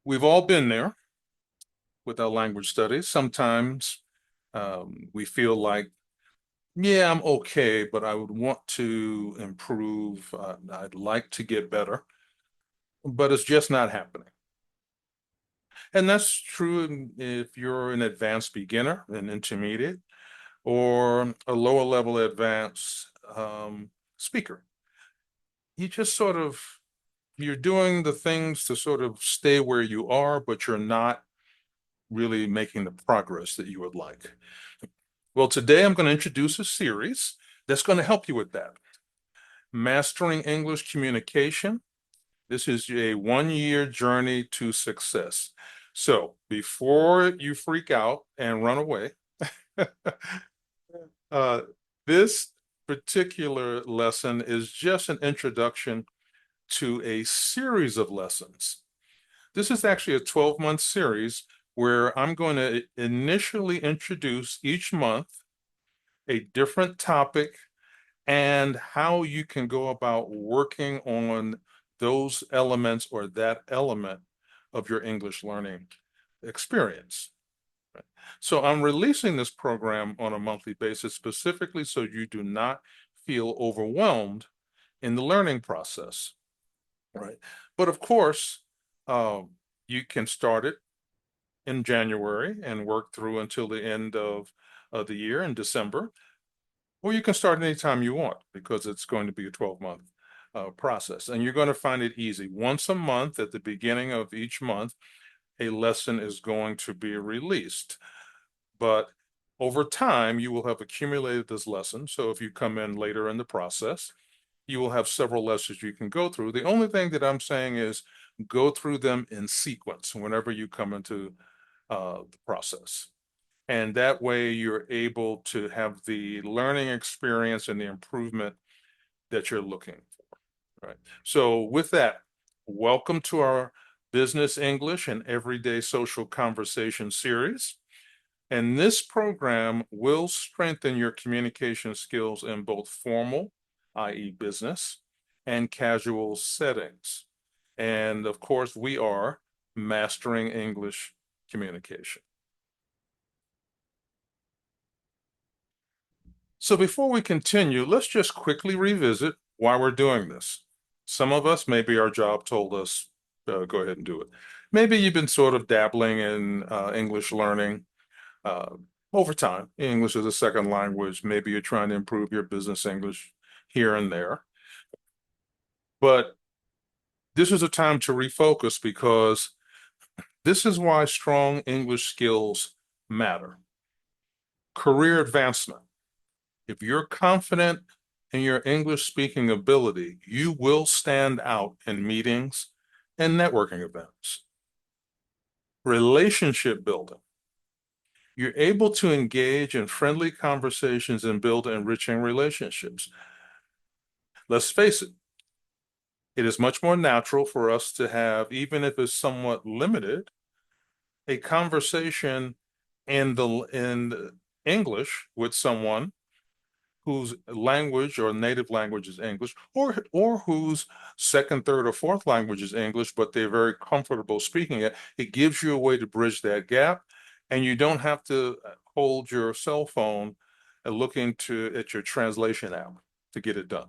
We've all been there with our language studies. Sometimes we feel like, yeah, I'm okay, but I would want to improve. I'd like to get better, but it's just not happening. And that's true if you're an advanced beginner, an intermediate, or a lower level advanced speaker. You just sort of, you're doing the things to sort of stay where you are, but you're not really making the progress that you would like. Well, today I'm going to introduce a series that's going to help you with that. Mastering English Communication. This is a 1 year journey to success. So before you freak out and run away, uh, this particular lesson is just an introduction to a series of lessons. This is actually a 12-month series where I'm going to initially introduce each month a different topic and how you can go about working on those elements or that element of your English learning experience. So I'm releasing this program on a monthly basis specifically so you do not feel overwhelmed in the learning process, right? But of course, um, you can start it in January and work through until the end of the year in December. Or you can start anytime you want because it's going to be a 12-month process. And you're going to find it easy. Once a month, at the beginning of each month, a lesson is going to be released. But over time, you will have accumulated this lesson. So if you come in later in the process, you will have several lessons you can go through. The only thing that I'm saying is go through them in sequence whenever you come into the process. And that way you're able to have the learning experience and the improvement that you're looking for, right? So with that, welcome to our Business English and Everyday Social Conversation series. And this program will strengthen your communication skills in both formal, i.e. business, and casual settings. And of course, we are mastering English communication. So before we continue, let's just quickly revisit why we're doing this. Some of us, maybe our job told us, go ahead and do it. Maybe you've been sort of dabbling in English learning uh, over time. English is a second language. Maybe you're trying to improve your business English here and there. But this is a time to refocus because this is why strong English skills matter. Career advancement. If you're confident in your English speaking ability, you will stand out in meetings and networking events. Relationship building. You're able to engage in friendly conversations and build enriching relationships. Let's face it, it is much more natural for us to have, even if it's somewhat limited, a conversation in English with someone whose language or native language is English, or whose second, third, or fourth language is English, but they're very comfortable speaking it. It gives you a way to bridge that gap, and you don't have to hold your cell phone and looking at your translation app to get it done.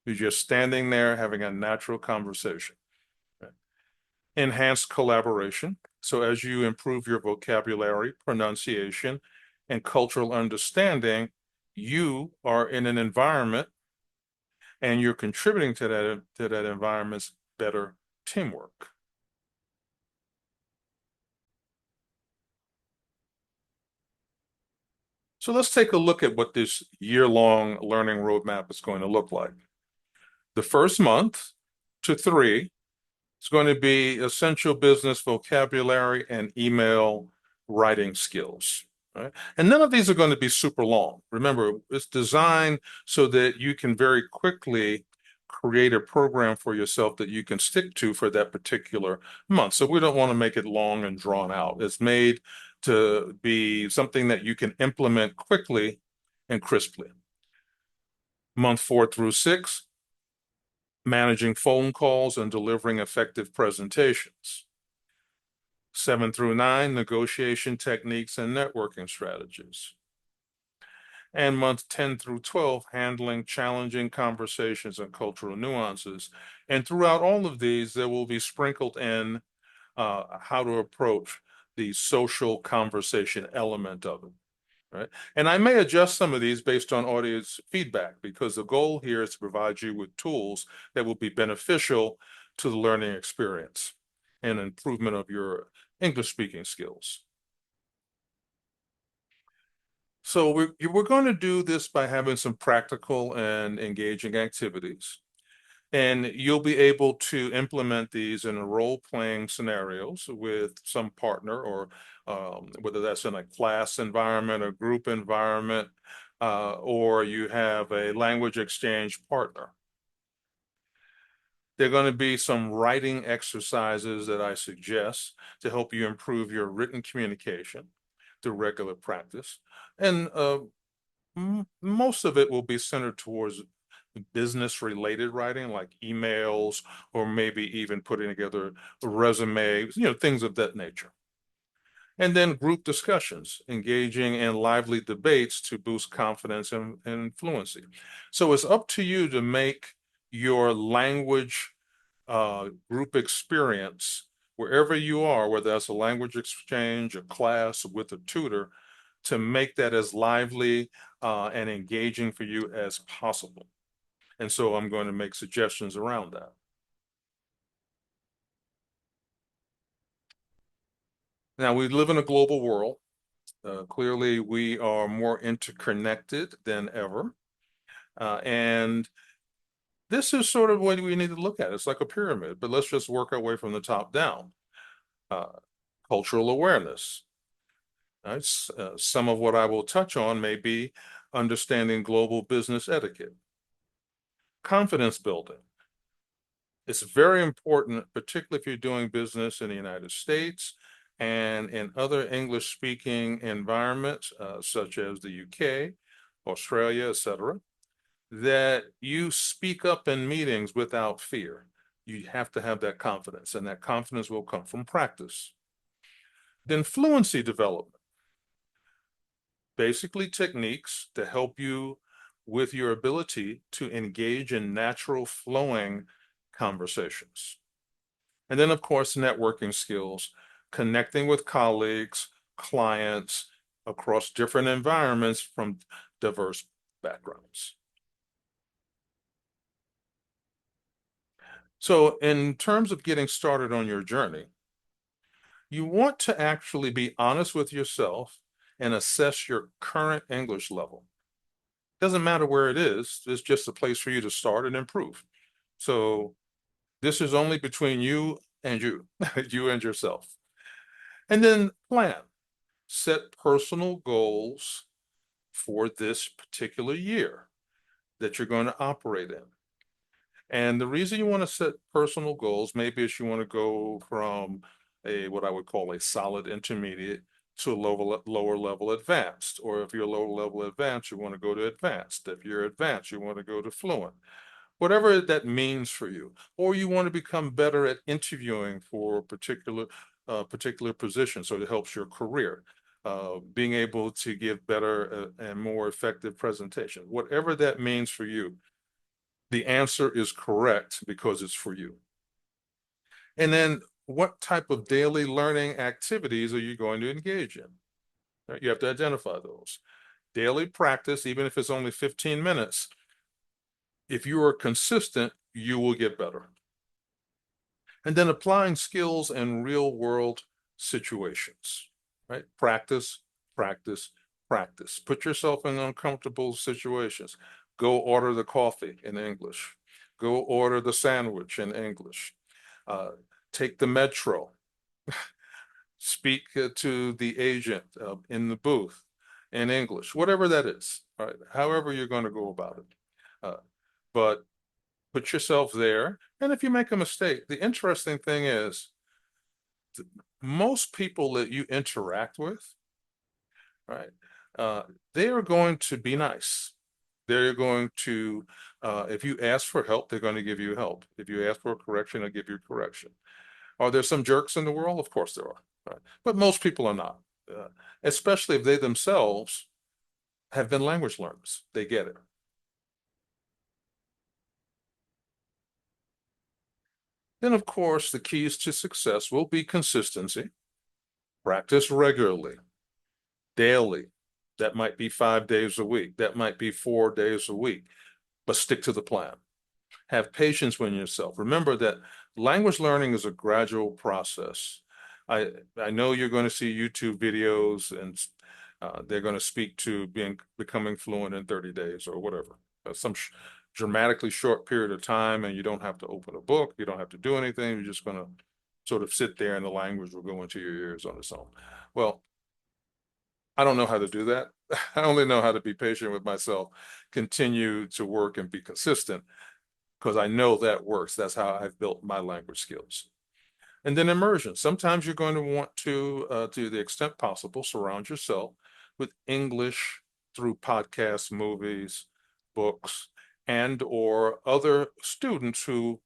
You're just standing there having a natural conversation. Enhanced collaboration. So as you improve your vocabulary, pronunciation, and cultural understanding, you are in an environment and you're contributing to that environment's better teamwork. So let's take a look at what this year-long learning roadmap is going to look like. The first month to 3 is going to be essential business vocabulary and email writing skills. Right? And none of these are going to be super long. Remember, it's designed so that you can very quickly create a program for yourself that you can stick to for that particular month. So we don't want to make it long and drawn out. It's made to be something that you can implement quickly and crisply. Month 4 through 6, managing phone calls and delivering effective presentations. 7 through 9, negotiation techniques and networking strategies. And month 10 through 12, handling challenging conversations and cultural nuances. And throughout all of these, there will be sprinkled in how to approach the social conversation element of it. Right. And I may adjust some of these based on audience feedback because the goal here is to provide you with tools that will be beneficial to the learning experience and improvement of your English speaking skills. So we're going to do this by having some practical and engaging activities. And you'll be able to implement these in role-playing scenarios with some partner, or whether that's in a class environment, a group environment, or you have a language exchange partner. There are going to be some writing exercises that I suggest to help you improve your written communication through regular practice. And most of it will be centered towards business related writing, like emails, or maybe even putting together resumes, things of that nature. And then group discussions, engaging in lively debates to boost confidence and fluency. So it's up to you to make your language group experience wherever you are, whether that's a language exchange, a class with a tutor, to make that as lively and engaging for you as possible. And so I'm going to make suggestions around that. Now, we live in a global world. Clearly, we are more interconnected than ever. And this is sort of what we need to look at. It's like a pyramid, but let's just work our way from the top down. Cultural awareness. Right? Some of what I will touch on may be understanding global business etiquette. Confidence building. It's very important, particularly if you're doing business in the United States and in other English-speaking environments, such as the UK, Australia, etc., that you speak up in meetings without fear. You have to have that confidence, and that confidence will come from practice. Then fluency development. Basically techniques to help you with your ability to engage in natural flowing conversations. And then, of course, networking skills, connecting with colleagues, clients across different environments from diverse backgrounds. So in terms of getting started on your journey, you want to actually be honest with yourself and assess your current English level. Doesn't matter where it is, it's just a place for you to start and improve. So this is only between you and you, you and yourself. And then plan, set personal goals for this particular year that you're going to operate in. And the reason you want to set personal goals, maybe is you want to go from what I would call a solid intermediate to a lower level advanced. Or if you're lower level advanced, you want to go to advanced. If you're advanced, you want to go to fluent. Whatever that means for you. Or you want to become better at interviewing for particular positions, so it helps your career. Being able to give better and more effective presentation. Whatever that means for you, the answer is correct because it's for you. And then what type of daily learning activities are you going to engage in? Right? You have to identify those. Daily practice, even if it's only 15 minutes, if you are consistent, you will get better. And then applying skills in real world situations, right? Practice, practice, practice. Put yourself in uncomfortable situations. Go order the coffee in English. Go order the sandwich in English. Take the metro. Speak to the agent in the booth in English, whatever that is, right? However you're going to go about it. But put yourself there. And if you make a mistake, the interesting thing is most people that you interact with, right, they are going to be nice. They're going to, if you ask for help, they're going to give you help. If you ask for a correction, they'll give you a correction. Are there some jerks in the world? Of course there are. right? But most people are not, especially if they themselves have been language learners. They get it. Then, of course, the keys to success will be consistency, practice regularly, daily. That might be 5 days a week. That might be 4 days a week, but stick to the plan. Have patience with yourself. Remember that language learning is a gradual process. I know you're going to see YouTube videos and they're going to speak to becoming fluent in 30 days or whatever. Some dramatically short period of time, and you don't have to open a book. You don't have to do anything. You're just going to sort of sit there and the language will go into your ears on its own. Well, I don't know how to do that. I only know how to be patient with myself, continue to work and be consistent because I know that works. That's how I've built my language skills. And then immersion. Sometimes you're going to want to the extent possible, surround yourself with English through podcasts, movies, books, and or other students who,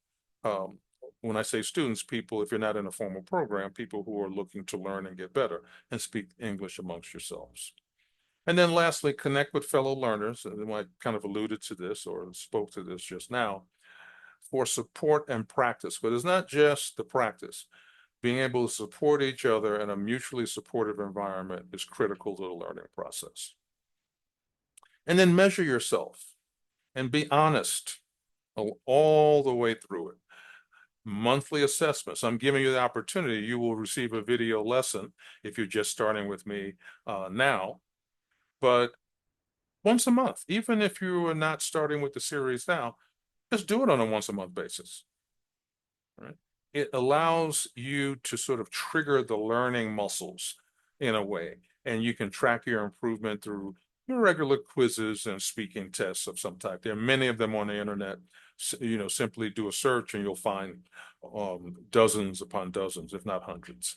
um, when I say students, people, if you're not in a formal program, people who are looking to learn and get better and speak English amongst yourselves. And then lastly, connect with fellow learners. And I kind of alluded to this or spoke to this just now for support and practice. But it's not just the practice. Being able to support each other in a mutually supportive environment is critical to the learning process. And then measure yourself and be honest all the way through it. Monthly assessments. I'm giving you the opportunity. You will receive a video lesson if you're just starting with me now, but once a month, even if you are not starting with the series now, just do it on a once a month basis. Right? It allows you to sort of trigger the learning muscles in a way, and you can track your improvement through your regular quizzes and speaking tests of some type. There are many of them on the internet. Simply do a search and you'll find dozens upon dozens, if not hundreds.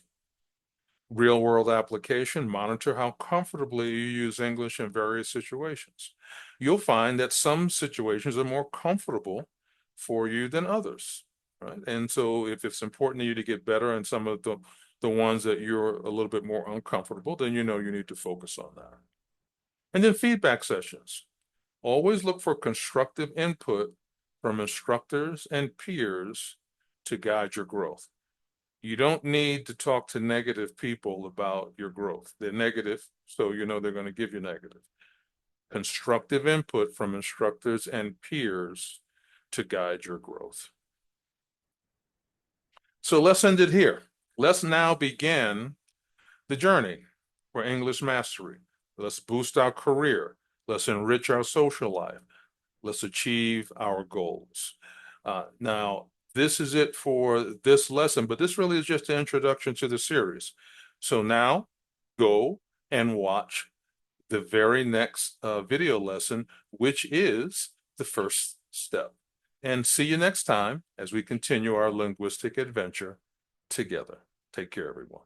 Real world application, monitor how comfortably you use English in various situations. You'll find that some situations are more comfortable for you than others, right? And so if it's important to you to get better in some of the ones that you're a little bit more uncomfortable, then you know you need to focus on that. And then feedback sessions. Always look for constructive input from instructors and peers to guide your growth. You don't need to talk to negative people about your growth. They're negative, so you know they're going to give you negative. Constructive input from instructors and peers to guide your growth. So let's end it here. Let's now begin the journey for English mastery. Let's boost our career. Let's enrich our social life. Let's achieve our goals. Now, this is it for this lesson, but this really is just an introduction to the series. So now go and watch the very next video lesson, which is the first step. And see you next time as we continue our linguistic adventure together. Take care, everyone.